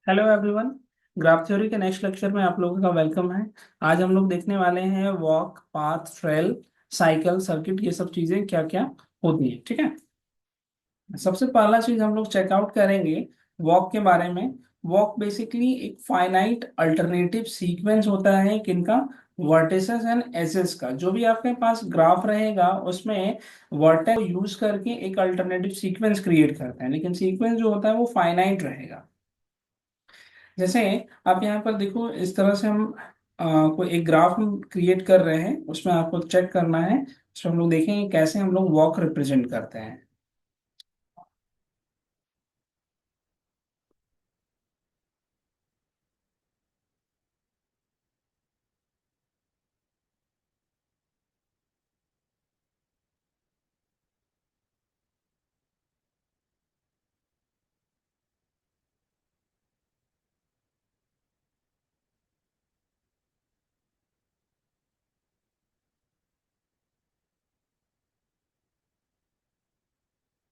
Hello everyone. Graph theory के next lecture में आप लोगों का वेलकम है। आज हम लोग देखने वाले हैं walk, path, trail, cycle, circuit, ये सब चीजें क्या क्या होती है। ठीक है। सबसे पहला चीज हम लोग चेकआउट करेंगे वॉक के बारे में। वॉक बेसिकली एक फाइनाइट अल्टरनेटिव सीक्वेंस होता है किनका, वर्टिसेस एंड एजेस का। जो भी आपके पास ग्राफ रहेगा उसमें वर्टेक्स यूज करके एक अल्टरनेटिव सीक्वेंस क्रिएट करते हैं, लेकिन सीक्वेंस जो होता है वो फाइनाइट रहेगा। जैसे आप यहाँ पर देखो, इस तरह से हम कोई एक ग्राफ क्रिएट कर रहे हैं, उसमें आपको चेक करना है। उसमें हम लोग देखेंगे कैसे हम लोग वॉक रिप्रेजेंट करते हैं।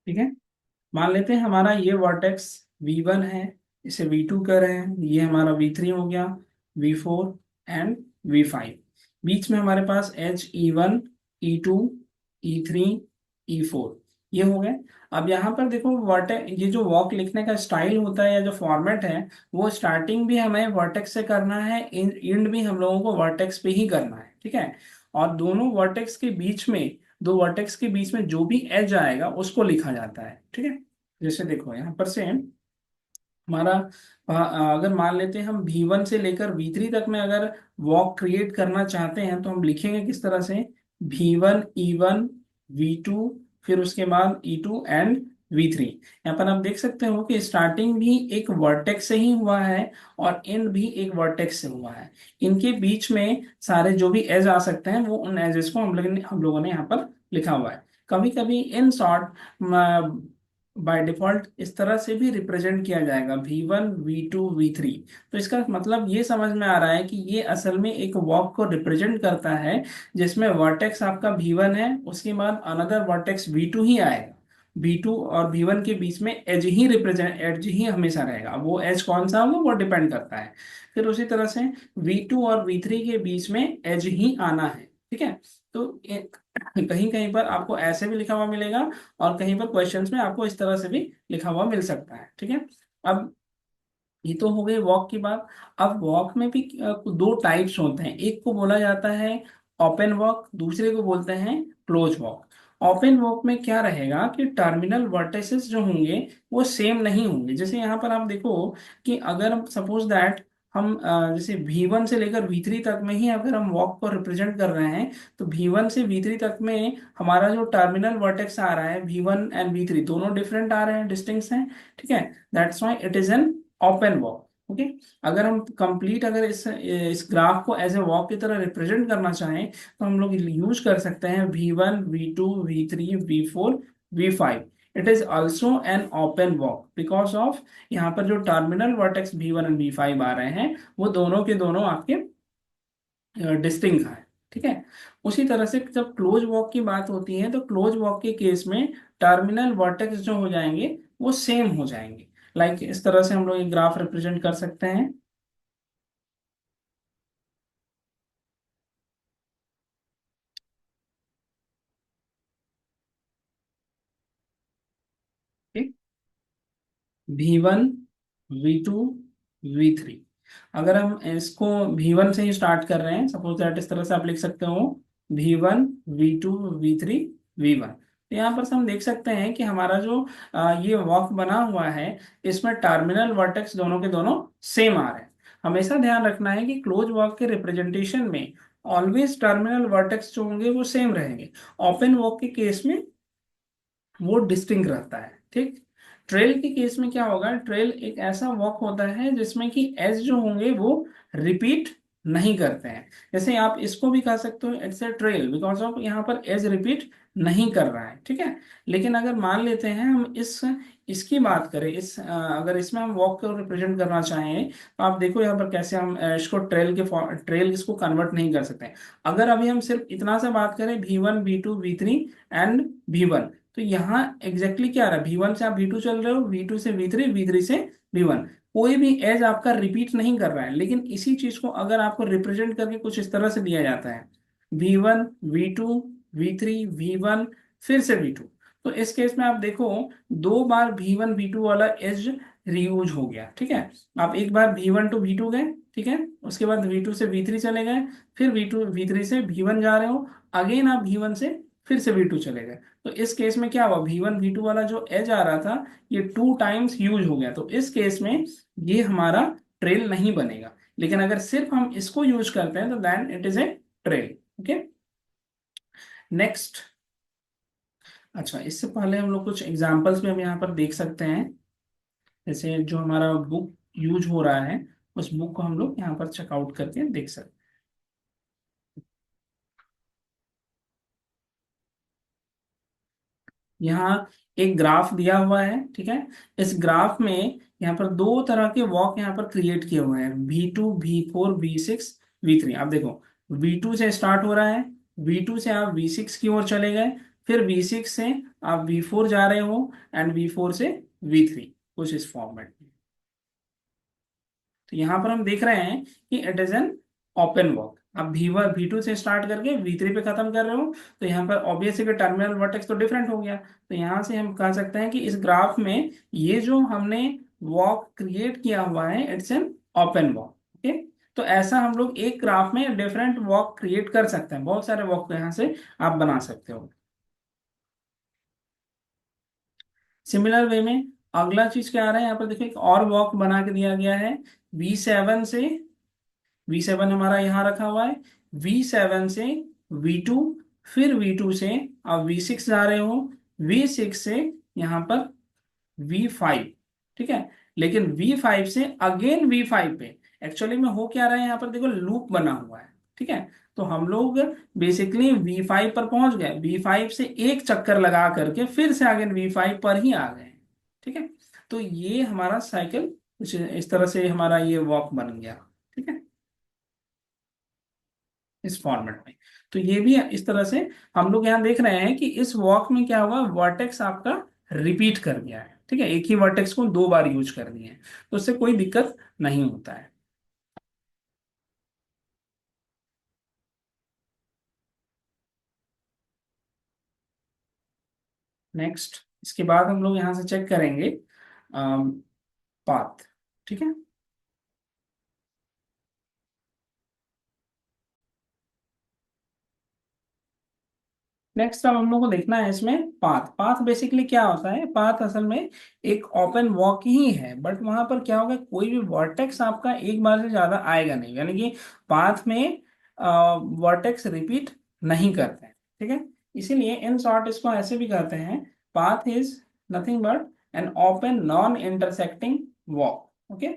ठीक है। मान लेते हैं हमारा ये वर्टेक्स V1 है, इसे V2 कर रहे हैं, ये हमारा V3 हो गया, V4 एंड V5। बीच में हमारे पास H, E1, E2, E3, E4 ये हो गए। अब यहाँ पर देखो वर्टेक्स, ये जो वॉक लिखने का स्टाइल होता है या जो फॉर्मेट है, वो स्टार्टिंग भी हमें वर्टेक्स से करना है, एंड भी हम लोगों को वर्टेक्स पे ही करना है। ठीक है। और दोनों वर्टेक्स के बीच में, दो वर्टेक्स के बीच में जो भी एज आएगा उसको लिखा जाता है। ठीक है। जैसे देखो यहाँ पर से हमारा अगर मान लेते हैं हम V1 से लेकर V3 तक में अगर वॉक क्रिएट करना चाहते हैं तो हम लिखेंगे किस तरह से, V1, E1, V2, फिर उसके बाद E2 एंड V3। यहाँ पर आप देख सकते हो कि स्टार्टिंग भी एक वर्टेक्स से ही हुआ है और एंड भी एक वर्टेक्स से हुआ है। इनके बीच में सारे जो भी एज आ सकते हैं वो उन एजेस को हम लोगों ने यहाँ पर लिखा हुआ है। कभी कभी इन शॉर्ट बाय डिफॉल्ट इस तरह से भी रिप्रेजेंट किया जाएगा, V1, V2, V3। तो इसका मतलब ये समझ में आ रहा है कि ये असल में एक वॉक को रिप्रेजेंट करता है, जिसमें वर्टेक्स आपका V1 है, उसके बाद अनदर वर्टेक्स V2 ही आएगा। V2 और V1 के बीच में एज ही हमेशा रहेगा। अब वो एज कौन सा होगा वो डिपेंड करता है। फिर उसी तरह से V2 और V3 के बीच में एज ही आना है। ठीक है। तो कहीं कहीं पर आपको ऐसे भी लिखा हुआ मिलेगा और कहीं पर क्वेश्चंस में आपको इस तरह से भी लिखा हुआ मिल सकता है। ठीक है। अब ये तो हो गई वॉक की बात। अब वॉक में भी दो टाइप्स होते हैं, एक को बोला जाता है ओपन वॉक, दूसरे को बोलते हैं क्लोज वॉक। ओपन वॉक में क्या रहेगा कि टर्मिनल वर्टिसेस जो होंगे वो सेम नहीं होंगे। जैसे यहाँ पर आप देखो कि अगर सपोज दैट हम जैसे V1 से लेकर V3 तक में ही अगर हम वॉक को रिप्रेजेंट कर रहे हैं, तो V1 से V3 तक में हमारा जो टर्मिनल वर्टेक्स आ रहा है, V1 एंड V3 दोनों डिफरेंट आ रहे हैं, डिस्टिंक्ट हैं। ठीक है। That's why it is an open walk. Okay. अगर हम कंप्लीट अगर इस ग्राफ को एज ए वॉक की तरह रिप्रेजेंट करना चाहें तो हम लोग यूज कर सकते हैं V1, V2, V3, V4, V5। It is also an open walk because of यहाँ पर जो terminal vertex V1 and V5 आ रहे हैं वो दोनों के दोनों आपके डिस्टिंक्ट है। ठीक है। उसी तरह से जब क्लोज वॉक की बात होती है तो क्लोज वॉक के केस में टर्मिनल वर्टेक्स जो हो जाएंगे वो सेम हो जाएंगे। लाइक इस तरह से हम लोग एक ग्राफ रिप्रेजेंट कर सकते हैं। ठीक। V1, V2, V3। अगर हम इसको V1 से ही स्टार्ट कर रहे हैं, सपोज दैट इस तरह से आप लिख सकते हो V1, V2, V3, V1। तो यहाँ पर से हम देख सकते हैं कि हमारा जो ये वॉक बना हुआ है इसमें टर्मिनल वर्टेक्स दोनों के दोनों सेम आ रहे हैं। हमेशा ध्यान रखना है कि क्लोज वॉक के रिप्रेजेंटेशन में ऑलवेज टर्मिनल वर्टेक्स जो होंगे वो सेम रहेंगे। ओपन वॉक के केस में वो डिस्टिंक्ट रहता है। ठीक। ट्रेल के केस में क्या होगा, ट्रेल एक ऐसा वॉक होता है जिसमें कि एज जो होंगे वो रिपीट नहीं करते हैं। जैसे आप इसको भी कह सकते हो it's a trail because of यहाँ पर एज रिपीट नहीं कर रहा है। ठीक है। लेकिन अगर मान लेते हैं हम इसकी बात करें, अगर इसमें हम वॉक को रिप्रेजेंट करना चाहें तो आप देखो यहाँ पर कैसे हम इसको ट्रेल इसको कन्वर्ट नहीं कर सकते हैं। अगर अभी हम सिर्फ इतना सा बात करें V1, V2, V3 and V1, तो यहाँ एग्जैक्टली क्या आ रहा है, V1 से आप V2 चल रहे हो, V2 से V3, V3 से V1, कोई भी एज आपका रिपीट नहीं कर रहा है। लेकिन इसी चीज को अगर आपको रिप्रेजेंट करके कुछ इस तरह से दिया जाता है, V1, V2, V3, V1, फिर से V2, तो इस केस में आप देखो दो बार V1 V2 वाला एज रीयूज हो गया। ठीक है, आप एक बार V1 टू V2 गए, ठीक है, उसके बाद V2 से V3 चले गए, फिर V2 V3 से V1 जा रहे हो, अगेन आप V1 से फिर से V2 चले गए। तो इस केस में क्या हुआ, V1 V2 वाला जो एज आ रहा था ये 2 टाइम्स यूज हो गया। तो इस केस में ये हमारा ट्रेल नहीं बनेगा। लेकिन अगर सिर्फ हम इसको यूज करते हैं तो then it is a trail. Okay, next. अच्छा, इससे पहले हम लोग कुछ एग्जांपल्स भी हम यहाँ पर देख सकते हैं। जैसे जो हमारा बुक यूज हो रहा है उस बुक को हम लोग यहाँ पर चेकआउट करके देख सकते हैं। यहाँ एक ग्राफ दिया हुआ है, ठीक है। इस ग्राफ में यहाँ पर दो तरह के वॉक यहाँ पर क्रिएट किए हुए हैं, V2, V4, V6, V3। आप देखो V2 से स्टार्ट हो रहा है, V2 से आप V6 की ओर चले गए, फिर V6 से आप V4 जा रहे हो, एंड V4 से V3, कुछ इस फॉर्मेट में। तो यहाँ पर हम देख रहे हैं कि it is an open walk. आप V2 से स्टार्ट करके V3 पे खत्म कर रहे हो, तो यहाँ पर ऑब्वियसली टर्मिनल वर्टेक्स तो डिफरेंट हो गया। तो यहाँ से हम कह सकते हैं कि इस ग्राफ में ये जो हमने वॉक क्रिएट किया हुआ है it's an open walk. Okay, तो ऐसा हम लोग एक ग्राफ में डिफरेंट वॉक क्रिएट कर सकते हैं, बहुत सारे वॉक यहाँ से आप बना सकते हो। सिमिलर वे में अगला चीज क्या आ रहा है, यहाँ पर देखिए एक और वॉक बना के दिया गया है। V7 से V7 हमारा यहाँ रखा हुआ है, V7 से V2, फिर V2 से आप V6 जा रहे हो, V6 से यहाँ पर V5, ठीक है। लेकिन V5 से अगेन V5 पे एक्चुअली में हो क्या रहा है, यहाँ पर देखो लूप बना हुआ है, ठीक है। तो हम लोग बेसिकली V5 पर पहुंच गए, V5 से एक चक्कर लगा करके फिर से अगेन V5 पर ही आ गए, ठीक है। तो ये हमारा साइकिल कुछ इस तरह से हमारा ये वॉक बन गया, ठीक है, इस फॉर्मेट में। तो ये भी इस तरह से हम लोग यहाँ देख रहे हैं कि इस वॉक में क्या हुआ, वर्टेक्स आपका रिपीट कर गया है, ठीक है, एक ही वर्टेक्स को दो बार यूज कर दिए हैं, तो उससे कोई दिक्कत नहीं होता है। नेक्स्ट, इसके बाद हम लोग यहाँ से चेक करेंगे पाथ, ठीक है। नेक्स्ट अब हम लोग को देखना है इसमें पाथ। पाथ बेसिकली क्या होता है, पाथ असल में एक ओपन वॉक ही है, बट वहां पर क्या होगा, कोई भी वर्टेक्स आपका एक बार से ज्यादा आएगा नहीं, यानी कि पाथ में वर्टेक्स रिपीट नहीं करते हैं, ठीक है। इसीलिए इन शॉर्ट इसको ऐसे भी कहते हैं, path is nothing but an open non intersecting walk. Okay,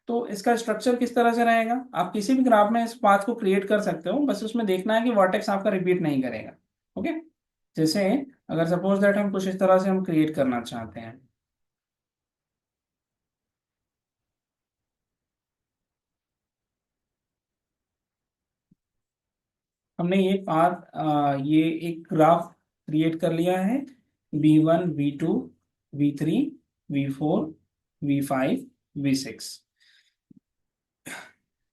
तो इसका स्ट्रक्चर किस तरह से रहेगा, आप किसी भी ग्राफ में इस पाथ को क्रिएट कर सकते हो, बस उसमें देखना है कि वर्टेक्स आपका रिपीट नहीं करेगा। ओके, जैसे अगर सपोज दैट हम कुछ इस तरह से हम क्रिएट करना चाहते हैं, हमने ये पाथ ये एक ग्राफ क्रिएट कर लिया है, V1, V2, V3, V4, V5, V6।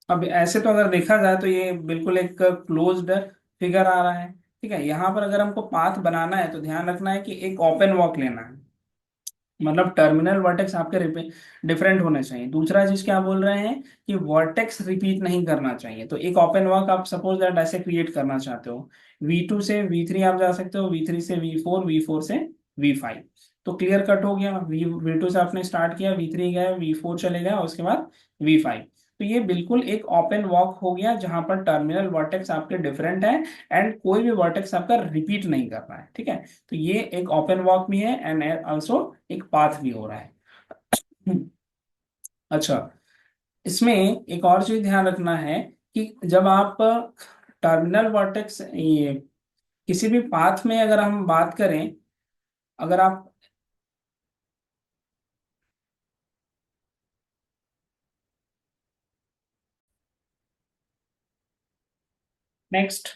अब ऐसे तो अगर देखा जाए तो ये बिल्कुल एक क्लोज्ड फिगर आ रहा है, ठीक है। यहाँ पर अगर हमको पाथ बनाना है तो ध्यान रखना है कि एक ओपन वॉक लेना है, मतलब टर्मिनल वर्टेक्स आपके डिफरेंट होने चाहिए। दूसरा चीज क्या बोल रहे हैं कि वर्टेक्स रिपीट नहीं करना चाहिए। तो एक ओपन वर्क आप सपोज दैट ऐसे क्रिएट करना चाहते हो, V2 से V3 आप जा सकते हो, V3 से V4, V4 से V5। तो क्लियर कट हो गया, V2 से आपने स्टार्ट किया, V3 गए, V4 चले गए, और उसके बाद V5। तो ये बिल्कुल एक ओपन वॉक हो गया जहां पर टर्मिनल वर्टेक्स आपके डिफरेंट है, एंड कोई भी वर्टेक्स आपका रिपीट नहीं कर रहा है, ठीक है। तो ये एक ओपन वॉक भी है एंड ऑल्सो एक पाथ भी हो रहा है। अच्छा, इसमें एक और चीज ध्यान रखना है कि जब आप टर्मिनल वर्टेक्स ये किसी भी पाथ में अगर हम बात करें, अगर आप नेक्स्ट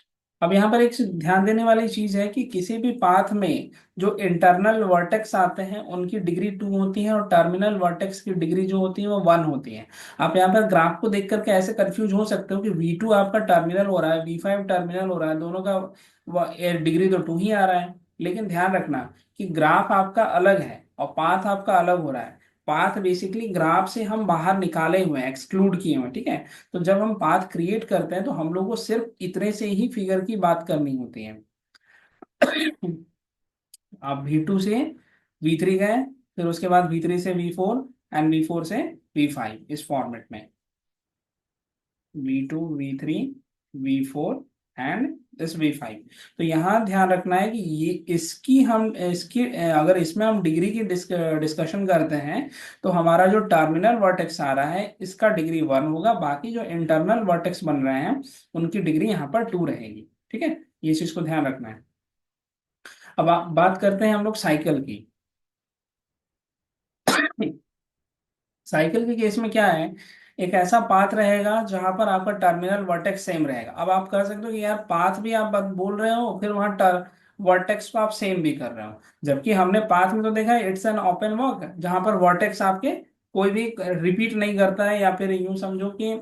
अब यहाँ पर एक ध्यान देने वाली चीज है कि किसी भी पाथ में जो इंटरनल वर्टेक्स आते हैं उनकी डिग्री 2 होती है और टर्मिनल वर्टेक्स की डिग्री जो होती है वो 1 होती है। आप यहाँ पर ग्राफ को देख करके ऐसे कंफ्यूज हो सकते हो कि V2 आपका टर्मिनल हो रहा है, V5 टर्मिनल हो रहा है, दोनों का डिग्री तो 2 ही आ रहा है। लेकिन ध्यान रखना कि ग्राफ आपका अलग है और पाथ आपका अलग हो रहा है। पाथ बेसिकली ग्राफ से हम बाहर निकाले हुए हैं, एक्सक्लूड किए हुए हैं, ठीक है। तो जब हम पाथ क्रिएट करते हैं तो हम लोग को सिर्फ इतने से ही फिगर की बात करनी होती है। आप V2 से V3 गए, फिर उसके बाद V3 से V4 एंड V4 से V5, इस फॉर्मेट में V2 V3 V4 and this V5। तो यहाँ ध्यान रखना है कि ये इसकी अगर इसमें हम डिग्री की डिस्कशन करते हैं तो हमारा जो टर्मिनल वर्टेक्स आ रहा है इसका डिग्री 1 होगा, बाकी जो इंटरनल वर्टेक्स बन रहे हैं उनकी डिग्री यहाँ पर 2 रहेगी, ठीक है। ये चीज को ध्यान रखना है। अब आप बात करते हैं हम लोग साइकिल की। साइकिल के केस में क्या है, एक ऐसा पाथ रहेगा जहां पर आपका टर्मिनल वर्टेक्स सेम रहेगा। अब आप कर सकते हो कि यार पाथ भी आप बोल रहे हो, फिर वहां वर्टेक्स को आप सेम भी कर रहे हो, जबकि हमने पाथ में तो देखा है इट्स एन ओपन वर्क जहां पर वर्टेक्स आपके कोई भी रिपीट नहीं करता है या फिर यूं समझो कि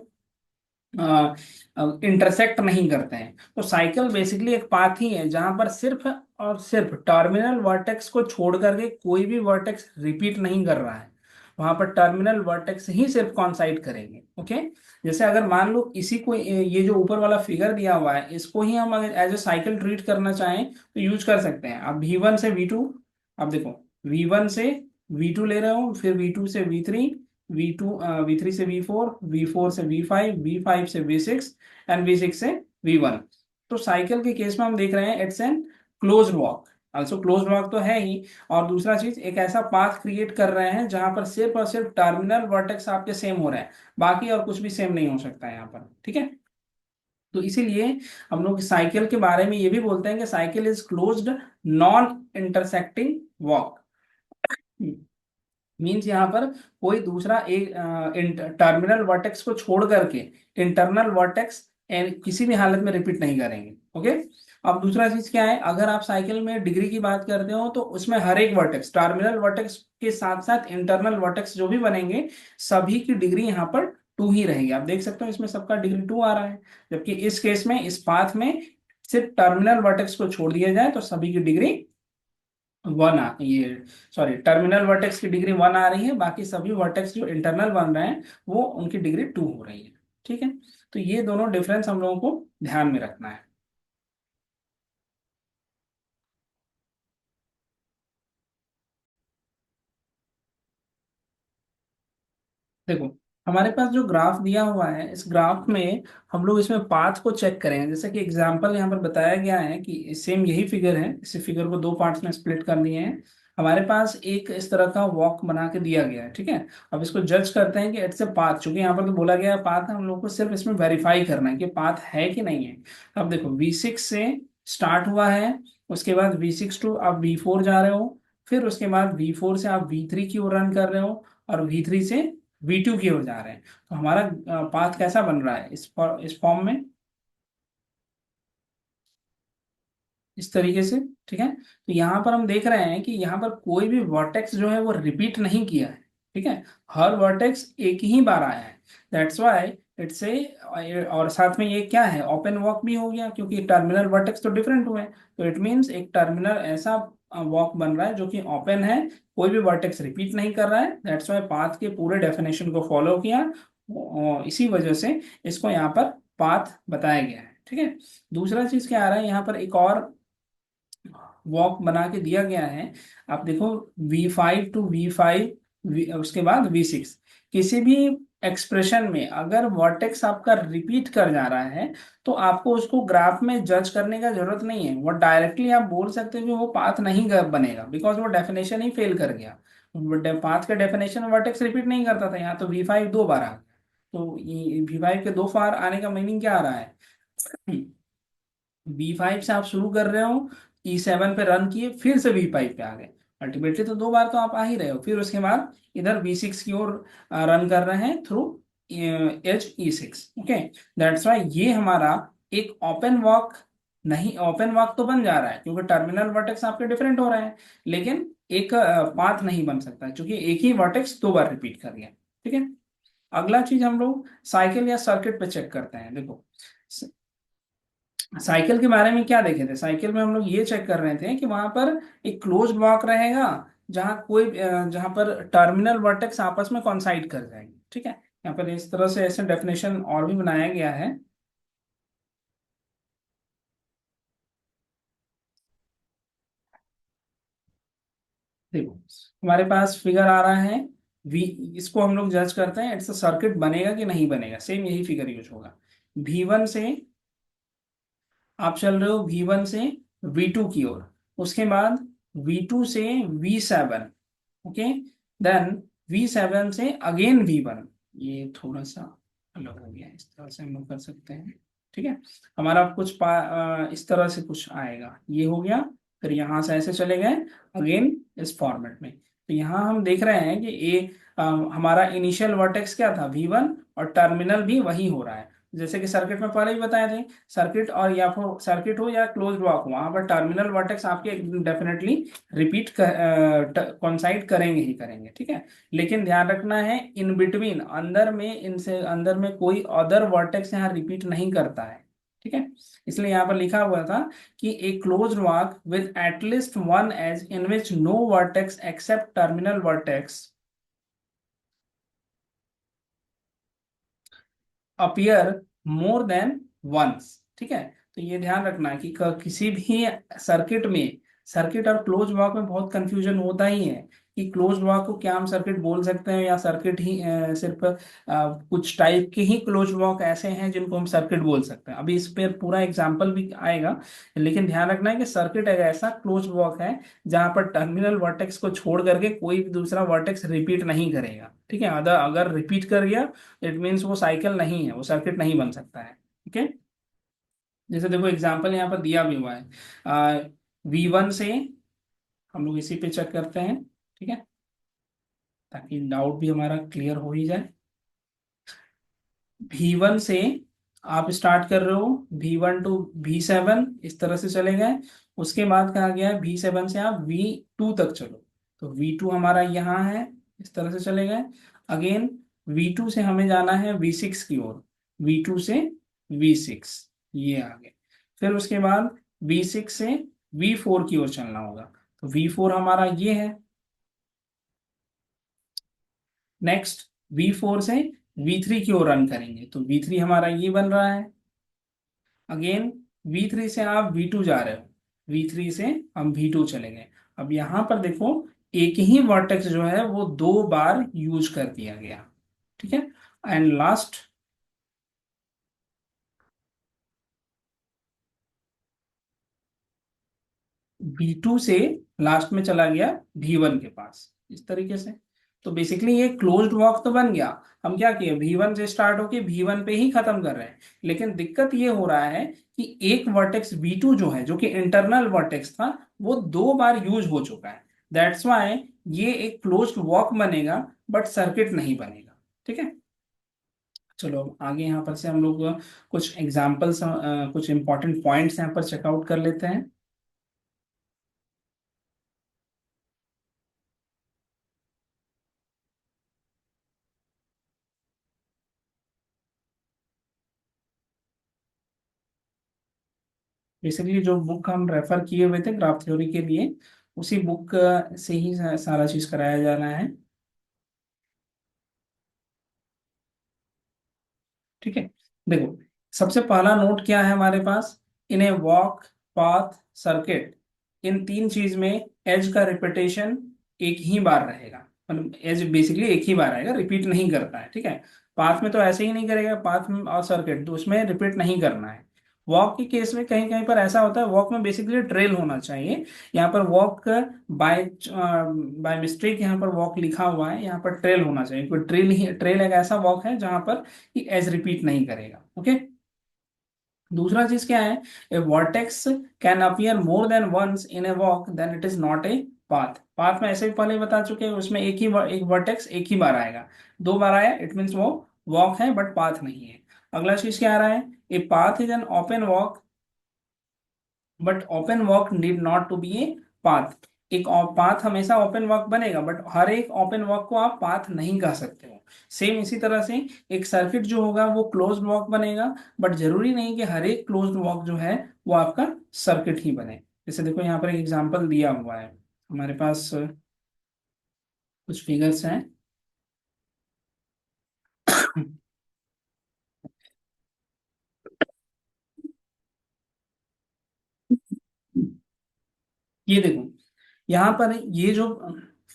इंटरसेक्ट नहीं करते हैं। तो साइकिल बेसिकली एक पाथ ही है जहां पर सिर्फ और सिर्फ टर्मिनल वर्टेक्स को छोड़ करके कोई भी वर्टेक्स रिपीट नहीं कर रहा है, वहां पर टर्मिनल वर्टेक्स ही सिर्फ कॉन्साइड करेंगे, ओके। जैसे अगर मान लो इसी को ये जो ऊपर वाला फिगर दिया हुआ है इसको ही हम अगर एज ए साइकिल ट्रीट करना चाहें तो यूज कर सकते हैं। अब V1 से V2, अब देखो V1 से V2 ले रहे हो, फिर V2 से V3, V2 V3 से V4, V4 से V5, V5 से V6 एंड V6 से V1। तो साइकिल के केस में हम देख रहे हैं it's an closed walk, also closed walk तो है ही। और दूसरा चीज एक ऐसा पाथ क्रिएट कर रहे हैं जहां पर सिर्फ और सिर्फ टर्मिनल वर्टेक्स आपके सेम हो रहे हैं, बाकी और कुछ भी सेम नहीं हो सकता है यहाँ पर, ठीक है। तो इसीलिए हम लोग साइकिल के बारे में ये भी बोलते हैं कि cycle is closed non intersecting walk. Means यहाँ पर कोई दूसरा एक टर्मिनल वर्टेक्स को छोड़ करके इंटरनल वर्टेक्स किसी भी हालत में रिपीट नहीं करेंगे, ओके। अब दूसरा चीज क्या है, अगर आप साइकिल में डिग्री की बात करते हो तो उसमें हर एक वर्टेक्स टर्मिनल वर्टेक्स के साथ साथ इंटरनल वर्टेक्स जो भी बनेंगे सभी की डिग्री यहाँ पर 2 ही रहेगी। आप देख सकते हो इसमें सबका डिग्री 2 आ रहा है, जबकि इस केस में इस पाथ में सिर्फ टर्मिनल वर्टेक्स को छोड़ दिया जाए तो सभी की डिग्री 1 ये सॉरी टर्मिनल वर्टेक्स की डिग्री 1 आ रही है, बाकी सभी वर्टेक्स जो इंटरनल बन रहे हैं वो उनकी डिग्री 2 हो रही है, ठीक है। तो ये दोनों डिफरेंस हम लोगों को ध्यान में रखना है। देखो हमारे पास जो ग्राफ दिया हुआ है इस ग्राफ में हम लोग इसमें पाथ को चेक करेंगे, जैसे कि एग्जांपल यहाँ पर बताया गया है कि सेम यही फिगर है, इसी फिगर को 2 पार्ट्स में स्प्लिट कर दिए हैं। हमारे पास एक इस तरह का वॉक बना के दिया गया है, ठीक है। अब इसको जज करते हैं कि इट्स ए पाथ, चूंकि यहाँ पर तो बोला गया है पाथ है, हम लोग को सिर्फ इसमें वेरीफाई करना है कि पाथ है कि नहीं है। अब देखो V6 से स्टार्ट हुआ है, उसके बाद V6 टू आप V4 जा रहे हो, फिर उसके बाद V4 से आप V3 की ओर रन कर रहे हो, और V3 से V2 की ओर जा रहे हैं। तो हमारा पाथ कैसा बन रहा है इस फॉर्म में, इस तरीके से, ठीक है। तो यहाँ पर हम देख रहे हैं कि यहाँ पर कोई भी वर्टेक्स जो है वो रिपीट नहीं किया है, ठीक है। हर वर्टेक्स एक ही बार आया है, दैट्स व्हाई इट्स ए, और साथ में ये क्या है ओपन वॉक भी हो गया क्योंकि टर्मिनल वर्टेक्स तो डिफरेंट हुए हैं। तो इट मीन्स एक टर्मिनल ऐसा वॉक बन रहा है जो कि ओपन है, कोई भी वर्टेक्स रिपीट नहीं कर रहा है, दैट्स व्हाई पाथ के पूरे डेफिनेशन को फॉलो किया और इसी वजह से इसको यहाँ पर पाथ बताया गया है, ठीक है। दूसरा चीज क्या आ रहा है, यहाँ पर एक और वॉक बना के दिया गया है। आप देखो V5 टू V5, उसके बाद V6, किसी भी एक्सप्रेशन में अगर वर्टेक्स आपका रिपीट कर जा रहा है तो आपको उसको ग्राफ में जज करने का जरूरत नहीं है, वो डायरेक्टली आप बोल सकते हो कि वो पाथ नहीं बनेगा बिकॉज वो डेफिनेशन ही फेल कर गया। पाथ का डेफिनेशन वर्टेक्स रिपीट नहीं करता था, यहाँ तो V5 2 बार आ गया। तो V5 के 2 बार आने का मीनिंग क्या आ रहा है, B5 से आप शुरू कर रहे हो, E7 पे रन किए, फिर से V5 पे आ गए, अल्टीमेटली तो 2 बार तो आप आ ही रहे हो, फिर उसके बाद इधर V6 की ओर रन कर रहे हैं through H E6, okay. That's why ये हमारा एक ओपन वॉक नहीं, ओपन वॉक तो बन जा रहा है क्योंकि टर्मिनल वर्टेक्स आपके डिफरेंट हो रहे हैं, लेकिन एक पाथ नहीं बन सकता क्योंकि एक ही वर्टेक्स दो बार रिपीट कर गया। ठीक है। अगला चीज हम लोग साइकिल या सर्किट पे चेक करते हैं। देखो, साइकिल के बारे में क्या देखे थे, साइकिल में हम लोग ये चेक कर रहे थे कि वहां पर एक क्लोज्ड वॉक रहेगा, जहां पर टर्मिनल वर्टेक्स आपस में कॉन्साइड कर जाएंगे। ठीक है। यहाँ पर इस तरह से ऐसे डेफिनेशन और भी बनाया गया है। देखो, हमारे पास फिगर आ रहा है वी, इसको हम लोग जज करते हैं इट्स सर्किट बनेगा कि नहीं बनेगा, सेम यही फिगर यूज होगा। V1 से आप चल रहे हो, V1 से V2 की ओर, उसके बाद V2 से V7, ओके, देन V7 से अगेन V1। ये थोड़ा सा अलग हो गया, इस तरह से हम लोग कर सकते हैं। ठीक है। हमारा कुछ इस तरह से कुछ आएगा, ये हो गया। फिर यहाँ से ऐसे चले गए अगेन इस फॉर्मेट में। तो यहाँ हम देख रहे हैं कि हमारा इनिशियल वर्टेक्स क्या था, V1, और टर्मिनल भी वही हो रहा है। जैसे कि सर्किट में पहले ही बताए थे, सर्किट और या फिर सर्किट हो या क्लोज लॉक हो, वहां पर टर्मिनल वर्टेक्स आपके डेफिनेटली रिपीट कॉन्साइड करेंगे ही करेंगे। ठीक है। लेकिन ध्यान रखना है, इन बिटवीन, अंदर में, इनसे अंदर में कोई अदर वर्टेक्स यहाँ रिपीट नहीं करता है। ठीक है। इसलिए यहाँ पर लिखा हुआ था कि a close walk with at least one edge in which no vertex except terminal vertex appear more than once. ठीक है। तो ये ध्यान रखना है कि किसी भी सर्किट में, सर्किट और क्लोज लॉक में बहुत कंफ्यूजन होता ही है कि क्लोज लॉक को क्या हम सर्किट बोल सकते हैं, या सर्किट ही सिर्फ कुछ टाइप के ही क्लोज लॉक ऐसे हैं जिनको हम सर्किट बोल सकते हैं। अभी इस पे पूरा एग्जांपल भी आएगा, लेकिन ध्यान रखना है कि सर्किट एक ऐसा क्लोज लॉक है जहां पर टर्मिनल वर्टेक्स को छोड़ करके कोई भी दूसरा वर्टेक्स रिपीट नहीं करेगा। ठीक है। अगर अगर रिपीट कर गया, इट मीन्स वो साइकिल नहीं है, वो सर्किट नहीं बन सकता है। ठीक है। जैसे देखो एग्जांपल यहाँ पर दिया भी हुआ है, V1 से हम लोग इसी पे चेक करते हैं। ठीक है, ताकि डाउट भी हमारा क्लियर हो ही जाए। V1 से आप स्टार्ट कर रहे हो, V1 टू V7 इस तरह से चले गए। उसके बाद कहा गया है V7 से आप V2 तक चलो, तो V2 हमारा यहाँ है, इस तरह से चले गए। अगेन V2 से हमें जाना है V6 की ओर, V2 से V6, ये आ गए। फिर उसके बाद V6 से V4 की ओर चलना होगा, तो V4 हमारा ये है। नेक्स्ट V4 से V3 की ओर रन करेंगे, तो V3 हमारा ये बन रहा है। अगेन V3 से आप V2 जा रहे हो, V3 से हम V2 चले गए। अब यहां पर देखो, एक ही वर्टेक्स जो है वो दो बार यूज कर दिया गया। ठीक है। एंड लास्ट V2 से लास्ट में चला गया V1 के पास, इस तरीके से। तो बेसिकली ये क्लोज्ड वॉक तो बन गया। हम क्या किए, V1 से स्टार्ट होके V1 पे ही खत्म कर रहे हैं, लेकिन दिक्कत ये हो रहा है कि एक वर्टेक्स V2 जो है, जो कि इंटरनल वर्टेक्स था, वो दो बार यूज हो चुका है। दैट्स वाई ये एक क्लोज्ड वॉक बनेगा, बट सर्किट नहीं बनेगा। ठीक है। चलो आगे यहाँ पर से हम लोग कुछ एग्जाम्पल्स, कुछ इंपॉर्टेंट पॉइंट्स यहाँ पर चेकआउट कर लेते हैं। बेसिकली जो बुक हम रेफर किए हुए थे ग्राफ थ्योरी के लिए, उसी बुक से ही सारा चीज कराया जा रहा है। ठीक है। देखो, सबसे पहला नोट क्या है हमारे पास, इन ए वॉक, पाथ, सर्किट, इन तीन चीज में एज का रिपीटेशन एक ही बार रहेगा। मतलब एज बेसिकली एक ही बार आएगा, रिपीट नहीं करता है। ठीक है। पाथ में तो ऐसे ही नहीं करेगा, पाथ में और सर्किट तो उसमें रिपीट नहीं करना है। वॉक के केस में कहीं कहीं पर ऐसा होता है, वॉक में बेसिकली ट्रेल होना चाहिए। यहाँ पर वॉक बाय बाय मिस्टेक यहाँ पर वॉक लिखा हुआ है, यहाँ पर ट्रेल होना चाहिए, क्योंकि ट्रेल ही, ट्रेल एक ऐसा वॉक है जहां पर कि एज रिपीट नहीं करेगा। ओके। दूसरा चीज क्या है, a vertex can appear more than once in a walk, then it is not a path. Path में ऐसे ही पहले ही बता चुके हैं, उसमें एक वर्टेक्स एक ही बार आएगा। दो बार आया इट मीन्स वो वॉक है बट पाथ नहीं है। अगला चीज क्या आ रहा है, a path is an open walk but open walk need not to be a path. एक पाथ हमेशा ओपन वॉक बनेगा, बट हर एक ओपन वॉक को आप पाथ नहीं कह सकते हो। सेम इसी तरह से एक सर्किट जो होगा वो क्लोज्ड वॉक बनेगा, बट जरूरी नहीं कि हर एक क्लोज्ड वॉक जो है वो आपका सर्किट ही बने। जैसे देखो यहाँ पर एक एग्जांपल दिया हुआ है हमारे पास, कुछ फिगर्स हैं। ये देखो यहाँ पर ये जो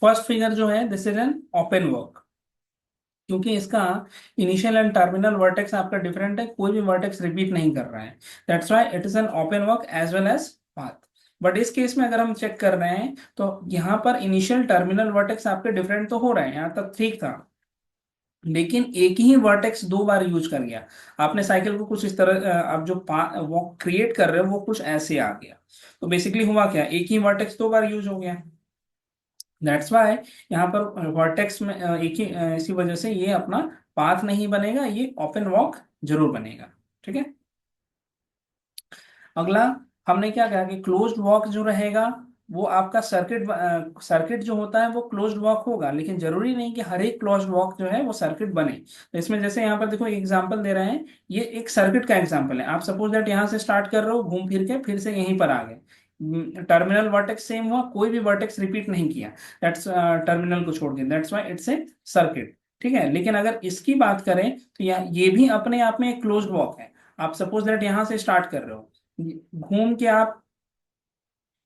फर्स्ट फिगर जो है, this is an open work, क्योंकि इसका इनिशियल एंड टर्मिनल वर्टेक्स आपका डिफरेंट है, कोई भी वर्टेक्स रिपीट नहीं कर रहा है। That's why it is an open work as well as path. But इस केस में अगर हम चेक कर रहे हैं तो यहाँ पर इनिशियल टर्मिनल वर्टेक्स आपके डिफरेंट तो हो रहे हैं, यहाँ तक ठीक था, लेकिन एक ही वर्टेक्स दो बार यूज कर गया। आपने साइकिल को कुछ इस तरह आप जो वॉक क्रिएट कर रहे हो वो कुछ ऐसे आ गया, तो बेसिकली हुआ क्या, एक ही वर्टेक्स दो बार यूज हो गया। दैट्स वाई यहाँ पर वर्टेक्स में एक ही इसी वजह से ये अपना पाथ नहीं बनेगा, ये ओपन वॉक जरूर बनेगा। ठीक है। अगला हमने क्या कहा कि क्लोज्ड वॉक जो रहेगा वो आपका सर्किट, सर्किट जो होता है वो क्लोज्ड वॉक होगा, लेकिन जरूरी नहीं कि हर एक क्लोज्ड वॉक जो है वो सर्किट बने। तो इसमें जैसे यहाँ पर देखो एग्जांपल दे रहे हैं, ये एक सर्किट का एग्जांपल है। आप सपोज दैट यहाँ से स्टार्ट कर रहे हो, घूम फिर के फिर से यहीं पर आ गए, टर्मिनल वर्टेक्स सेम हुआ, कोई भी वर्टेक्स रिपीट नहीं किया, दैट्स टर्मिनल को छोड़ के, that's why it's a circuit. ठीक है। लेकिन अगर इसकी बात करें तो ये भी अपने आप में एक क्लोज्ड वॉक है। आप सपोज दैट यहाँ से स्टार्ट कर रहे हो, घूम के आप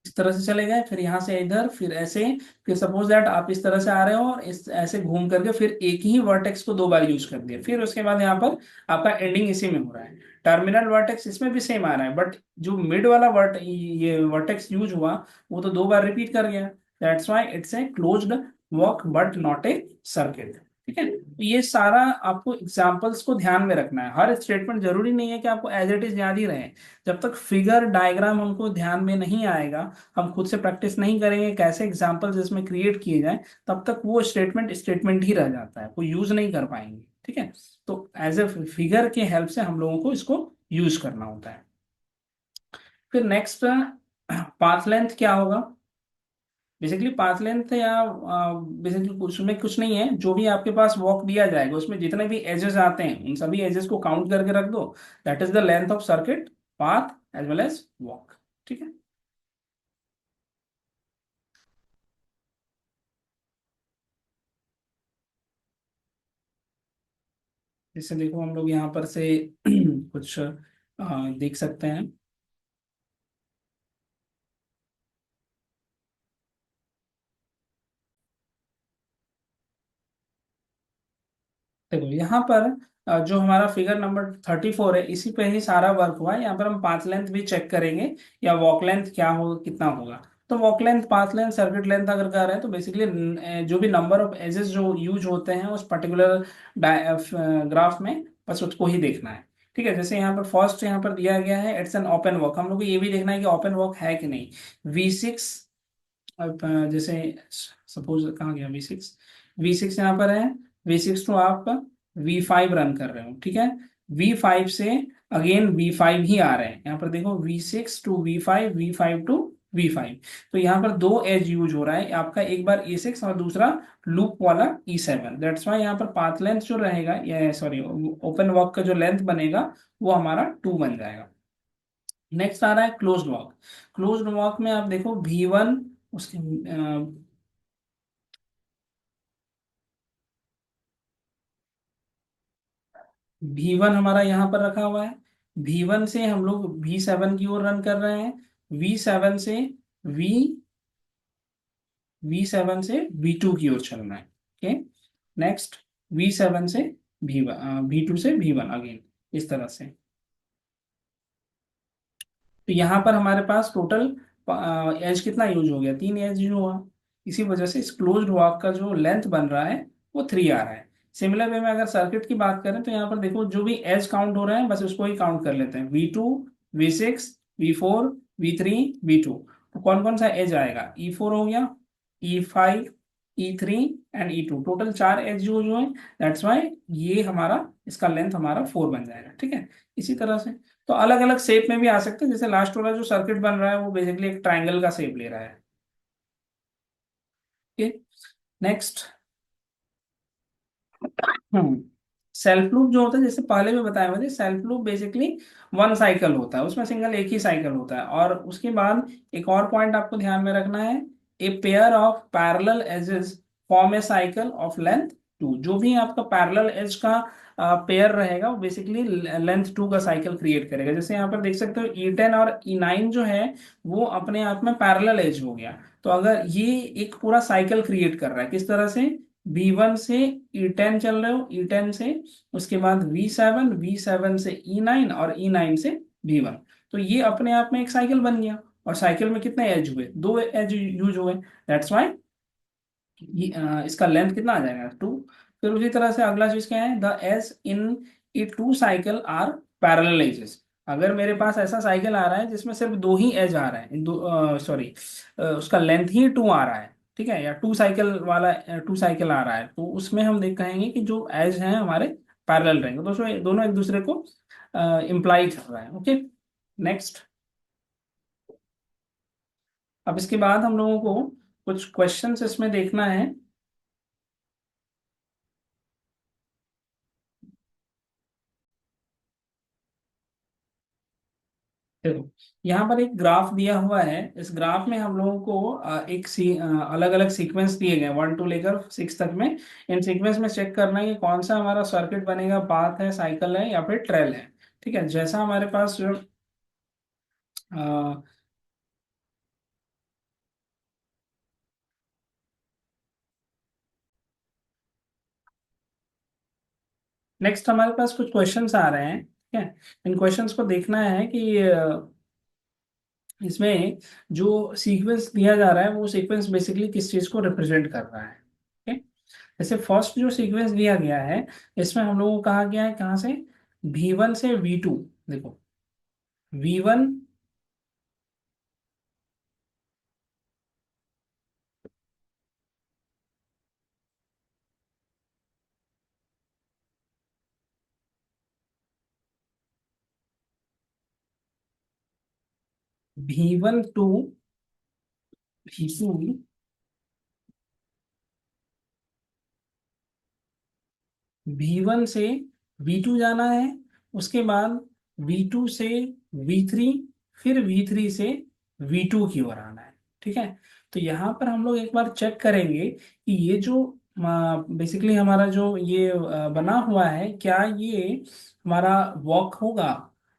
इस तरह से चले गए, फिर यहाँ से इधर, फिर ऐसे, फिर सपोज दैट आप इस तरह से आ रहे हो और इस ऐसे घूम करके फिर एक ही वर्टेक्स को दो बार यूज कर दिया, फिर उसके बाद यहाँ पर आपका एंडिंग इसी में हो रहा है। टर्मिनल वर्टेक्स इसमें भी सेम आ रहा है, बट जो मिड वाला ये वर्टेक्स यूज हुआ वो तो दो बार रिपीट कर गया। That's why it's a closed walk but not a circuit. ठीक है। तो ये सारा आपको एग्जाम्पल्स को ध्यान में रखना है, हर स्टेटमेंट जरूरी नहीं है कि आपको एज इट इज याद ही रहे। जब तक फिगर डायग्राम हमको ध्यान में नहीं आएगा, हम खुद से प्रैक्टिस नहीं करेंगे कैसे एग्जाम्पल्स इसमें क्रिएट किए जाएं, तब तक वो स्टेटमेंट स्टेटमेंट ही रह जाता है, वो यूज नहीं कर पाएंगे। ठीक है। तो एज ए फिगर के हेल्प से हम लोगों को इसको यूज करना होता है। फिर नेक्स्ट, पाथ लेंथ क्या होगा। बेसिकली पाथ लेंथ या बेसिकली उसमें कुछ नहीं है, जो भी आपके पास वॉक दिया जाएगा उसमें जितने भी एजेस आते हैं उन सभी एजेस को काउंट करके रख दो, that is the length of circuit path as well as walk. ठीक है। जैसे देखो हम लोग यहाँ पर से कुछ देख सकते हैं। देखो यहाँ पर जो हमारा फिगर नंबर 34 है इसी पे ही सारा वर्क हुआ है। यहाँ पर हम पाथ लेंथ भी चेक करेंगे या वॉक लेंथ क्या होगा, कितना होगा। तो walk length, path length, circuit length अगर कर रहे हैं तो बेसिकली जो भी नंबर ऑफ एजेस जो यूज होते हैं उस पर्टिकुलर ग्राफ में, बस उसको ही देखना है। ठीक है। जैसे यहाँ पर फर्स्ट यहाँ पर दिया गया है इट्स एन ओपन वॉक, हम लोग को ये भी देखना है कि ओपन वॉक है कि नहीं। V6, अब जैसे सपोज कहाँ गया V6, V6 यहाँ पर है, V6 टू आप V5 रन कर रहे हो। ठीक है। V5 से अगेन V5 ही आ रहे हैं, यहाँ पर देखो V6 to V5, V5 to V5। तो यहाँ पर दो एज यूज हो रहा है आपका, एक बार E6 और दूसरा लूप वाला E7। दैट्स वाई यहाँ पर पाथ लेंथ जो रहेगा, या सॉरी ओपन वॉक का जो लेंथ बनेगा वो हमारा 2 बन जाएगा। नेक्स्ट आ रहा है क्लोज्ड वॉक। क्लोज्ड वॉक में आप देखो V1, उसके V1 हमारा यहाँ पर रखा हुआ है, V1 से हम लोग V7 की ओर रन कर रहे हैं, V7 से V V7 से V2 की ओर चलना है। ओके। नेक्स्ट V7 से V2 से V1 अगेन, इस तरह से। तो यहाँ पर हमारे पास टोटल एज कितना यूज हो गया, 3 एज यूज हुआ। इसी वजह से इस क्लोज्ड वॉक का जो लेंथ बन रहा है वो 3 आ रहा है। सिमिलर वे में अगर सर्किट की बात करें तो यहाँ पर देखो जो भी एज काउंट हो रहे हैं बस उसको ही काउंट कर लेते हैं, V2, V6, V4, V3, V2। तो कौन कौन सा एज आएगा, E4 हो गया, E5, E3 and E2, total 4 edge use हुए। दैट्स वाई ये हमारा, इसका लेंथ हमारा 4 बन जाएगा। ठीक है। इसी तरह से तो अलग अलग शेप में भी आ सकते हैं, जैसे लास्ट वाला जो सर्किट बन रहा है वो बेसिकली एक ट्राइंगल का शेप ले रहा है। Okay, next. Hmm self loop जो होता है, जैसे पहले भी बताया मुझे, self loop basically one cycle होता है, उसमें सिंगल एक ही साइकिल होता है। और उसके बाद एक और पॉइंट आपको ध्यान में रखना है, a pair of parallel edges form a cycle of length two. जो भी आपका पैरेलल एज का पेयर रहेगा वो बेसिकली लेंथ टू का साइकिल क्रिएट करेगा। जैसे यहाँ पर देख सकते हो E10 और E9 जो है वो अपने आप में पैरेलल एज हो गया। तो अगर ये एक पूरा साइकिल क्रिएट कर रहा है, किस तरह से, V1 से E10 चल रहे हो, E10 से उसके बाद V7, V7 से E9 और E9 से V1। तो ये अपने आप में एक साइकिल बन गया। और साइकिल में कितने एज हुए, दो एज यूज हुए, दैट्स वाई इसका लेंथ कितना आ जाएगा, टू। फिर उसी तरह से अगला चीज क्या है, the edge in a two cycle are parallel edges. अगर मेरे पास ऐसा साइकिल आ रहा है जिसमें सिर्फ दो ही एज आ रहा है, दो सॉरी, उसका लेंथ ही टू आ रहा है, ठीक है, या टू साइकिल वाला टू साइकिल आ रहा है, तो उसमें हम देख कहेंगे कि जो एज हैं हमारे पैरेलल रहेंगे, तो उसमें दोनों एक दूसरे को इम्प्लाई कर रहा है। Okay, next. अब इसके बाद हम लोगों को कुछ क्वेश्चंस इसमें देखना है। देखो, यहाँ पर एक ग्राफ दिया हुआ है। इस ग्राफ में हम लोगों को एक अलग अलग सीक्वेंस दिए गए 1 to लेकर 6 तक में। इन सीक्वेंस में चेक करना है कि कौन सा हमारा सर्किट बनेगा, पाथ है, साइकिल है, या फिर ट्रेल है। ठीक है, जैसा हमारे पास जो नेक्स्ट हमारे पास कुछ क्वेश्चंस आ रहे हैं, ठीक है। इन क्वेश्चंस को देखना है कि इसमें जो सीक्वेंस दिया जा रहा है वो सीक्वेंस बेसिकली किस चीज को रिप्रेजेंट कर रहा है। ठीक है, जैसे फर्स्ट जो सीक्वेंस दिया गया है, इसमें हम लोगों को कहा गया है कहाँ से, V1 से V2। देखो, V1, V1 to V2, V1 से V2 जाना है, उसके बाद V2 से V3, फिर V3 से V2 की ओर आना है। ठीक है, तो यहाँ पर हम लोग एक बार चेक करेंगे कि ये जो बेसिकली हमारा जो ये बना हुआ है, क्या ये हमारा वॉक होगा।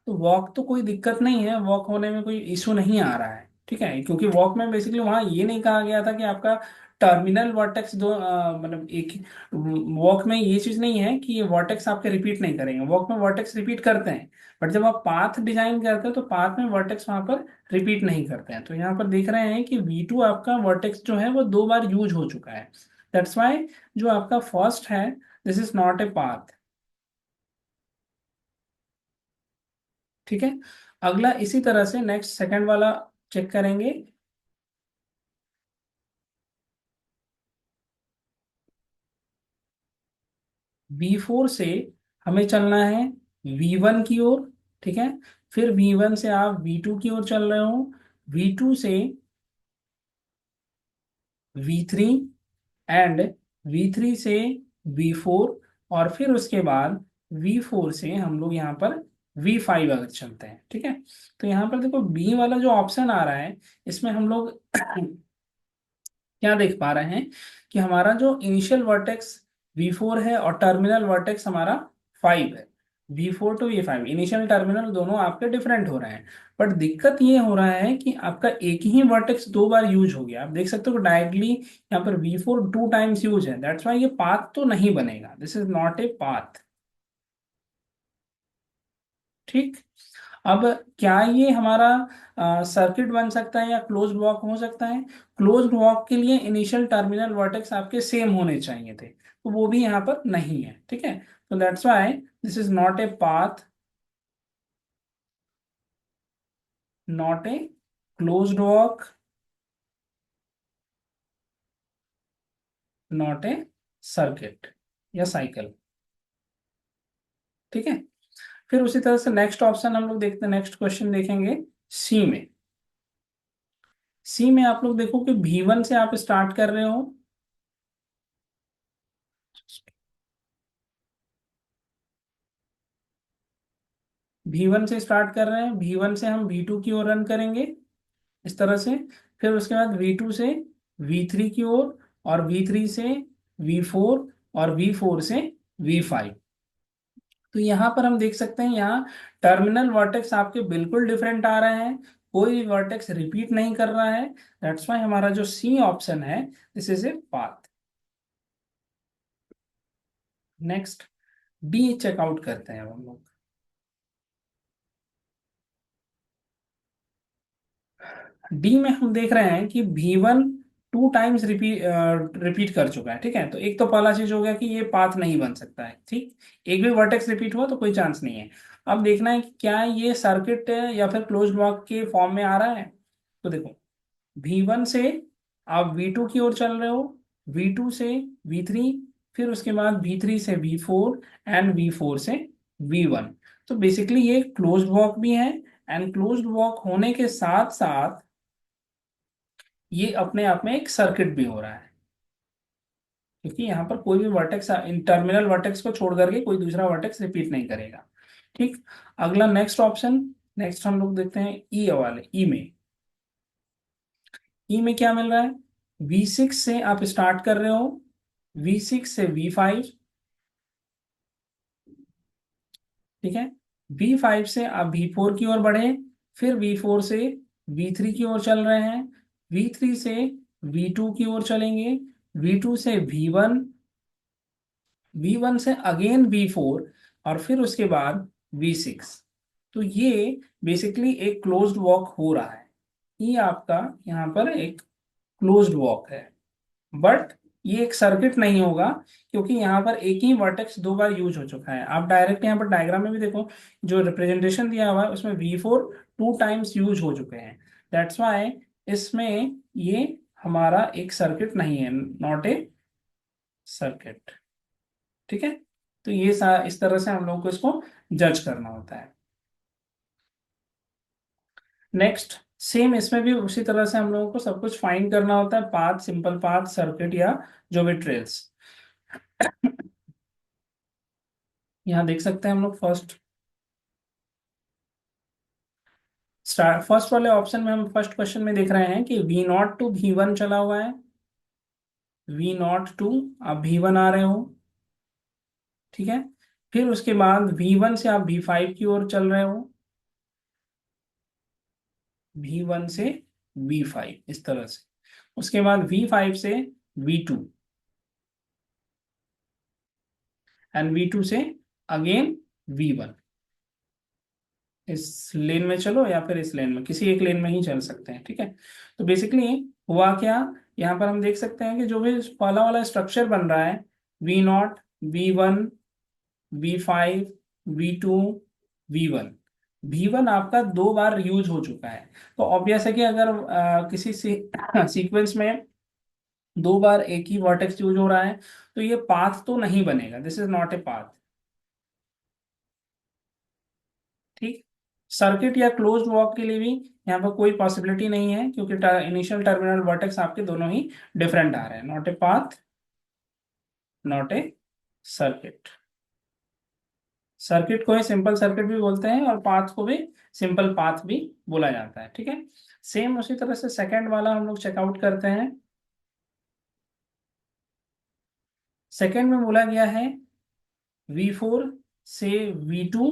तो वॉक तो कोई दिक्कत नहीं है, वॉक होने में कोई इशू नहीं आ रहा है। ठीक है, क्योंकि वॉक में बेसिकली वहाँ ये नहीं कहा गया था कि आपका टर्मिनल वर्टेक्स दो मतलब एक, वॉक में ये चीज नहीं है कि ये वर्टेक्स आपके रिपीट नहीं करेंगे, वॉक में वर्टेक्स रिपीट करते हैं। बट जब आप पाथ डिजाइन करते हैं तो पाथ में वर्टेक्स वहां पर रिपीट नहीं करते हैं। तो यहाँ पर देख रहे हैं कि V2 आपका वर्टेक्स जो है वो दो बार यूज हो चुका है। दैट्स वाई जो आपका फर्स्ट है, this is not a path. ठीक है, अगला इसी तरह से नेक्स्ट सेकंड वाला चेक करेंगे। V4 से हमें चलना है V1 की ओर। ठीक है, फिर V1 से आप V2 की ओर चल रहे हो, V2 से V3, एंड V3 से V4, और फिर उसके बाद V4 से हम लोग यहाँ पर V5 अगर चलते हैं। ठीक है, तो यहाँ पर देखो बी वाला जो ऑप्शन आ रहा है, इसमें हम लोग क्या देख पा रहे हैं कि हमारा जो इनिशियल वर्टेक्स V4 है और टर्मिनल वर्टेक्स हमारा 5 है। V4 to V5 initial terminal दोनों आपके डिफरेंट हो रहे हैं। बट दिक्कत ये हो रहा है कि आपका एक ही वर्टेक्स दो बार यूज हो गया। आप देख सकते हो डायरेक्टली यहाँ पर V4 टू टाइम्स यूज है, दैट्स वाई ये पाथ तो नहीं बनेगा, this is not a path. ठीक, अब क्या ये हमारा सर्किट बन सकता है या क्लोज्ड वॉक हो सकता है। क्लोज्ड वॉक के लिए इनिशियल टर्मिनल वर्टेक्स आपके सेम होने चाहिए थे, तो वो भी यहाँ पर नहीं है। ठीक है, तो that's why this is not a path, not a closed walk, not a circuit या साइकिल। ठीक है, फिर उसी तरह से नेक्स्ट ऑप्शन हम लोग देखते हैं, नेक्स्ट क्वेश्चन देखेंगे सी में। सी में आप लोग देखो कि V1 से आप स्टार्ट कर रहे हो, V1 से स्टार्ट कर रहे हैं, V1 से हम V2 की ओर रन करेंगे इस तरह से। फिर उसके बाद V2 से V3 की ओर, और V3 से V4, और V4 से V5। तो यहाँ पर हम देख सकते हैं, यहाँ टर्मिनल वर्टेक्स आपके बिल्कुल डिफरेंट आ रहे हैं, कोई भी वर्टेक्स रिपीट नहीं कर रहा है। दैट्स वाई हमारा जो सी ऑप्शन है, this is a path. Next D checkout करते हैं अब हम लोग। डी में हम देख रहे हैं कि V1 टू टाइम्स रिपीट कर चुका है। ठीक है, तो एक तो पहला चीज हो गया कि ये पाथ नहीं बन सकता है। ठीक, एक भी वर्टेक्स रिपीट हुआ तो कोई चांस नहीं है। अब देखना है कि क्या ये सर्किट या फिर क्लोज ब्लॉक के फॉर्म में आ रहा है। तो देखो, V1 से आप V2 की ओर चल रहे हो, V2 से V3, फिर उसके बाद V3 से V4, एंड V4 से V1। तो बेसिकली ये क्लोज ब्लॉक भी है, एंड क्लोज ब्लॉक होने के साथ साथ ये अपने आप में एक सर्किट भी हो रहा है, क्योंकि यहाँ पर कोई भी वर्टेक्स, इन टर्मिनल वर्टेक्स को छोड़ करके कोई दूसरा वर्टेक्स रिपीट नहीं करेगा। ठीक, अगला नेक्स्ट ऑप्शन, नेक्स्ट हम लोग देखते हैं ई वाले, ई में। ई में क्या मिल रहा है, V6 से आप स्टार्ट कर रहे हो, V6 से V5। ठीक है, V5 से आप V4 की ओर बढ़े, फिर V4 से V3 की ओर चल रहे हैं, V3 से V2 की ओर चलेंगे, V2 से V1, V1 से अगेन V4, और फिर उसके बाद V6। तो ये बेसिकली एक क्लोज्ड वॉक हो रहा है। ये आपका यहाँ पर एक क्लोज्ड वॉक है, बट ये एक सर्किट नहीं होगा, क्योंकि यहाँ पर एक ही वर्टेक्स दो बार यूज हो चुका है। आप डायरेक्ट यहाँ पर डायग्राम में भी देखो, जो रिप्रेजेंटेशन दिया हुआ है उसमें V4 टू टाइम्स यूज हो चुके हैं। दैट्स वाई इसमें ये हमारा एक सर्किट नहीं है, नॉट ए सर्किट। ठीक है, तो ये इस तरह से हम लोगों को इसको जज करना होता है। नेक्स्ट, सेम इसमें भी उसी तरह से हम लोगों को सब कुछ फाइंड करना होता है, पाथ, सिंपल पाथ, सर्किट, या जो भी ट्रेल्स। यहाँ देख सकते हैं हम लोग, फर्स्ट वाले ऑप्शन में हम फर्स्ट क्वेश्चन में देख रहे हैं कि V0 टू V1 चला हुआ है, V0 टू, आप V1 आ रहे हो। ठीक है, फिर उसके बाद V1 से आप V5 की ओर चल रहे हो, V1 से V5 इस तरह से। उसके बाद V5 से V2, एंड V2 से अगेन V1। इस लेन में चलो या फिर इस लेन में, किसी एक लेन में ही चल सकते हैं। ठीक है, तो बेसिकली हुआ क्या, यहाँ पर हम देख सकते हैं कि जो भी पहला वाला स्ट्रक्चर बन रहा है, V0, V1, V5, V2, V1, V1 आपका दो बार यूज हो चुका है। तो ऑब्वियस है कि अगर किसी सीक्वेंस में दो बार एक ही वर्टेक्स यूज हो रहा है, तो ये पाथ तो नहीं बनेगा, this is not a path. ठीक, सर्किट या क्लोज्ड वॉक के लिए भी यहाँ पर कोई पॉसिबिलिटी नहीं है, क्योंकि इनिशियल टर्मिनल वर्टेक्स आपके दोनों ही डिफरेंट आ रहे हैं। Not a path, not a circuit. Circuit को ही सिंपल सर्किट भी बोलते हैं, और पाथ को भी सिंपल पाथ भी बोला जाता है। ठीक है, सेम उसी तरह से सेकंड वाला हम लोग चेकआउट करते हैं। सेकंड में बोला गया है V4 से V2।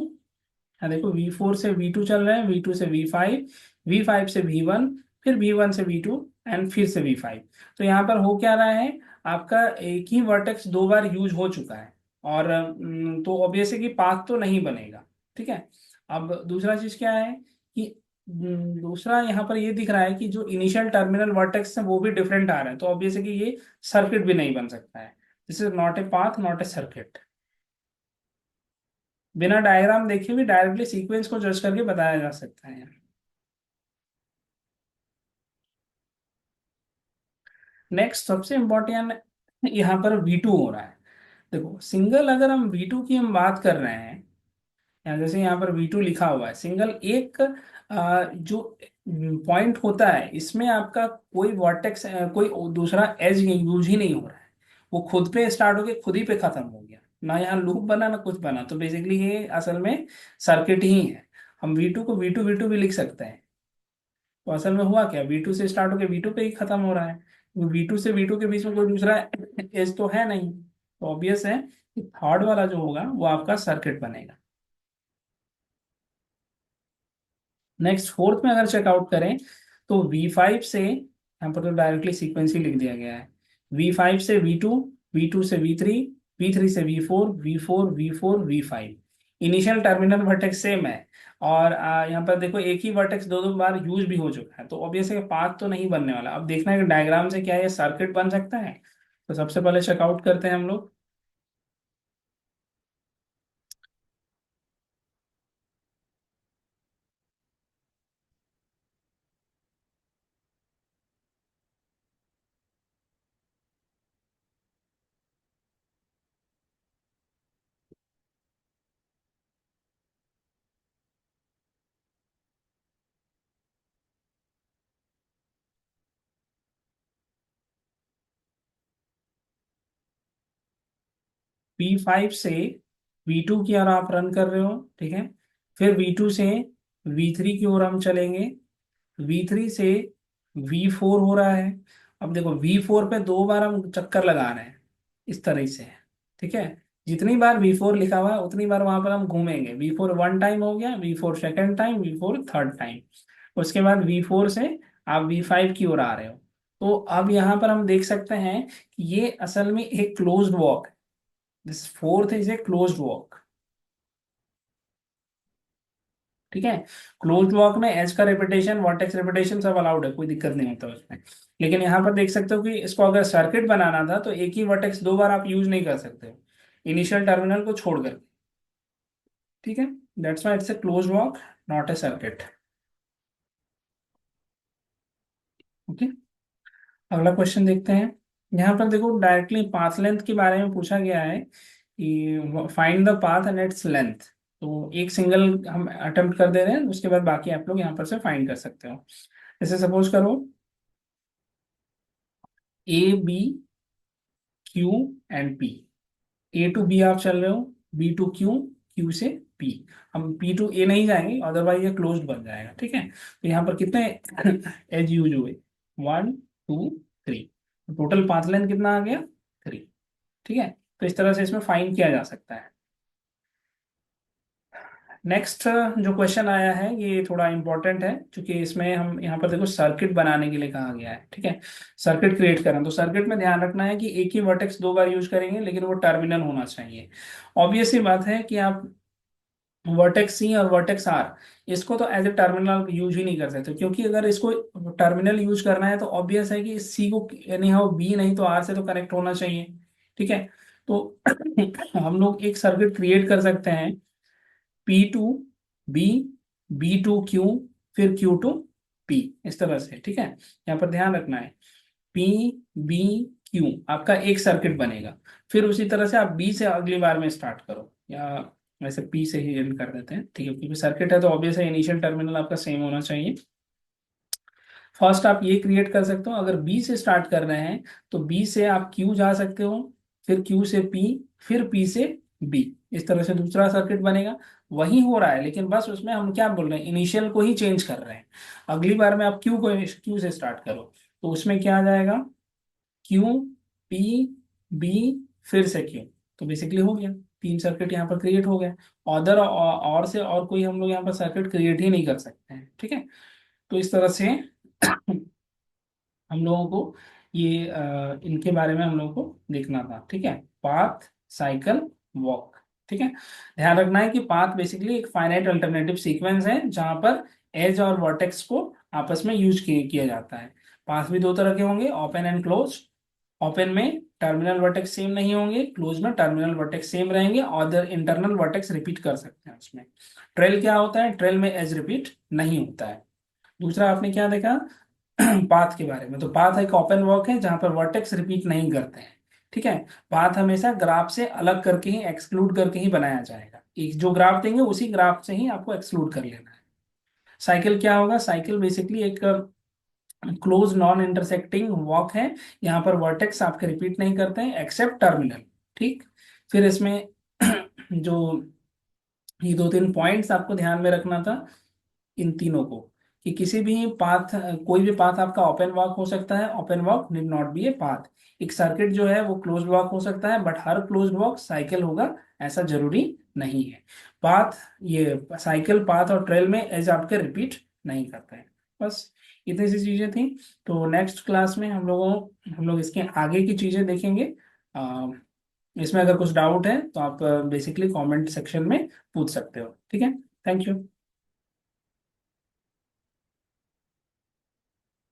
हाँ देखो, V4 से V2 चल रहे हैं, V2 से V5, V5 से V1, फिर V1 से V2, एंड फिर से V5। तो यहाँ पर हो क्या रहा है, आपका एक ही वर्टेक्स दो बार यूज हो चुका है, और तो ऑब्वियस है कि पाथ तो नहीं बनेगा। ठीक है, अब दूसरा चीज क्या है कि दूसरा यहाँ पर ये दिख रहा है कि जो इनिशियल टर्मिनल वर्टेक्स है वो भी डिफरेंट आ रहे हैं, तो ऑब्वियस है कि ये सर्किट भी नहीं बन सकता है। This is not a path, not a circuit. बिना डायग्राम देखे भी डायरेक्टली सीक्वेंस को जज करके बताया जा सकता है। नेक्स्ट सबसे इम्पोर्टेंट, यहाँ पर V2 हो रहा है। देखो, सिंगल अगर हम V2 की हम बात कर रहे हैं, जैसे यहाँ पर V2 लिखा हुआ है, सिंगल एक जो पॉइंट होता है इसमें आपका कोई वर्टेक्स कोई दूसरा एज यूज ही नहीं हो रहा है, वो खुद पे स्टार्ट होके खुद ही पे खत्म हो गया, ना यहाँ लूप बना ना कुछ बना, तो बेसिकली ये असल में सर्किट ही है। हम V2 को V2 भी लिख सकते हैं। तो असल में हुआ क्या, V2 से स्टार्ट होके V2 पे ही खत्म हो रहा है, V2 से V2 के बीच में कोई दूसरा एज तो है नहीं, तो ऑब्वियस है कि थर्ड वाला जो होगा वो आपका सर्किट बनेगा। नेक्स्ट फोर्थ में अगर चेकआउट करें तो V5 से, यहाँ पर तो डायरेक्टली सीक्वेंस ही लिख दिया गया है, V5 से V2, V2 से V3, V3 से V4, V4 V4 V5, initial terminal vertex same है। और यहाँ पर देखो एक ही वर्टेक्स दो दो बार यूज भी हो चुका है, तो ऑब्वियस है पाथ तो नहीं बनने वाला। अब देखना है कि डायग्राम से क्या ये सर्किट बन सकता है। तो सबसे पहले चेकआउट करते हैं हम लोग। V5 से V2 की ओर आप रन कर रहे हो, ठीक है। फिर V2 से V3 की ओर हम चलेंगे, V3 से V4 हो रहा है। अब देखो V4 पे दो बार हम चक्कर लगा रहे हैं इस तरह से, ठीक है। जितनी बार V4 लिखा हुआ है उतनी बार वहां पर हम घूमेंगे। V4 वन टाइम हो गया, V4 second time, V4 third time. उसके बाद V4 से आप V5 की ओर आ रहे हो। तो अब यहाँ पर हम देख सकते हैं कि ये असल में एक क्लोज्ड वॉक है। This fourth is a closed walk, ठीक है। क्लोज्ड वॉक में एज का रेपिटेशन वर्टेक्स रेपिटेशन सब अलाउड है, कोई दिक्कत नहीं होता उसमें। लेकिन यहाँ पर देख सकते हो कि इसको अगर सर्किट बनाना था तो एक ही वर्टेक्स दो बार आप यूज नहीं कर सकते हो, इनिशियल टर्मिनल को छोड़कर, ठीक है। That's why it's a closed walk, not a circuit. Okay, अगला क्वेश्चन देखते हैं। यहाँ पर देखो डायरेक्टली पाथ लेंथ के बारे में पूछा गया है कि find the path and its length. तो एक सिंगल हम अटेम्प्ट कर दे रहे हैं, उसके बाद बाकी आप लोग यहाँ पर से फाइंड कर सकते हो। जैसे सपोज करो A B Q and P, A to B आप चल रहे हो, B to Q, Q से P। हम P to A नहीं जाएंगे, अदरवाइज ये क्लोज्ड बन जाएगा, ठीक है। तो यहाँ पर कितने एज यूज हुए, 1 2 3, टोटल पाथ लेंथ कितना आ गया, 3, ठीक है। तो इस तरह से इसमें फाइंड किया जा सकता है। नेक्स्ट जो क्वेश्चन आया है ये थोड़ा इंपॉर्टेंट है, क्योंकि इसमें हम यहाँ पर देखो सर्किट बनाने के लिए कहा गया है, ठीक है। सर्किट क्रिएट करना, तो सर्किट में ध्यान रखना है कि एक ही वर्टेक्स दो बार यूज करेंगे, लेकिन वो टर्मिनल होना चाहिए। ऑब्वियस सी बात है कि आप वर्टेक्स सी और वर्टेक्स आर, इसको तो एज ए टर्मिनल यूज ही नहीं कर सकते, क्योंकि अगर इसको टर्मिनल यूज करना है तो ऑब्वियस है कि सी को यानी हो बी नहीं तो आर से तो कनेक्ट होना चाहिए, ठीक है। तो हम लोग एक सर्किट क्रिएट कर सकते हैं, P to B, B to Q, फिर Q to P, इस तरह से, ठीक है। यहाँ पर ध्यान रखना है, P B Q आपका एक सर्किट बनेगा। फिर उसी तरह से आप B से अगली बार में स्टार्ट करो, या वैसे P से ही एंड कर देते हैं, ठीक है, क्योंकि सर्किट है तो ऑब्वियस है इनिशियल टर्मिनल आपका सेम होना चाहिए। फर्स्ट आप ये क्रिएट कर सकते हो, अगर बी से स्टार्ट कर रहे हैं तो बी से आप क्यू जा सकते हो, फिर क्यू से पी, फिर पी से बी, इस तरह से दूसरा सर्किट बनेगा। वही हो रहा है, लेकिन बस उसमें हम क्या बोल रहे हैं, इनिशियल को ही चेंज कर रहे हैं। अगली बार में आप क्यू से स्टार्ट करो, तो उसमें क्या आ जाएगा, क्यू पी बी, फिर से क्यू। तो बेसिकली हो गया, तीन सर्किट यहाँ पर क्रिएट हो गए। अदर और से और कोई हम लोग यहाँ पर सर्किट क्रिएट ही नहीं कर सकते हैं, ठीक है। तो इस तरह से हम लोगों को ये इनके बारे में हम लोगों को देखना था, ठीक है। पाथ, साइकिल, वॉक, ठीक है। ध्यान रखना है कि पाथ बेसिकली एक फाइनाइट अल्टरनेटिव सीक्वेंस है जहां पर एज और वर्टेक्स को आपस में यूज किया जाता है। पाथ भी दो तरह के होंगे, ओपन एंड क्लोज। ओपन में टर्मिनल वर्टेक्स सेम नहीं होंगे, क्लोज में टर्मिनल वर्टेक्स सेम रहेंगे, और इंटरनल वर्टेक्स रिपीट कर सकते हैं उसमें। ट्रेल क्या होता है, ट्रेल में एज रिपीट नहीं होता है। दूसरा आपने क्या देखा पाथ के बारे में, तो पाथ एक ओपन वर्क है जहां पर वर्टेक्स रिपीट नहीं करते हैं, ठीक है। पाथ हमेशा ग्राफ से अलग करके ही, एक्सक्लूड करके ही बनाया जाएगा। एक जो ग्राफ देंगे उसी ग्राफ से ही आपको एक्सक्लूड कर लेना है। साइकिल क्या होगा? साइकिल बेसिकली एक क्लोज नॉन इंटरसेक्टिंग वॉक है। यहाँ पर वर्टेक्स आपके रिपीट नहीं करते हैं एक्सेप्ट टर्मिनल। ठीक। फिर इसमें जो ये दो तीन पॉइंट्स आपको ध्यान में रखना था इन तीनों को, कि किसी भी पाथ, कोई भी पाथ आपका ओपन वॉक हो सकता है, open walk need not be a path. एक सर्किट जो है वो क्लोज्ड वॉक हो सकता है, but her closed walk cycle होगा ऐसा जरूरी नहीं है। पाथ, ये साइकिल पाथ और ट्रेल में एज आपके रिपीट नहीं करते हैं। बस इतनी सी चीजें थी। तो नेक्स्ट क्लास में हम लोग इसके आगे की चीजें देखेंगे। अ, इसमें अगर कुछ डाउट है तो आप बेसिकली कमेंट सेक्शन में पूछ सकते हो। ठीक है। Thank you.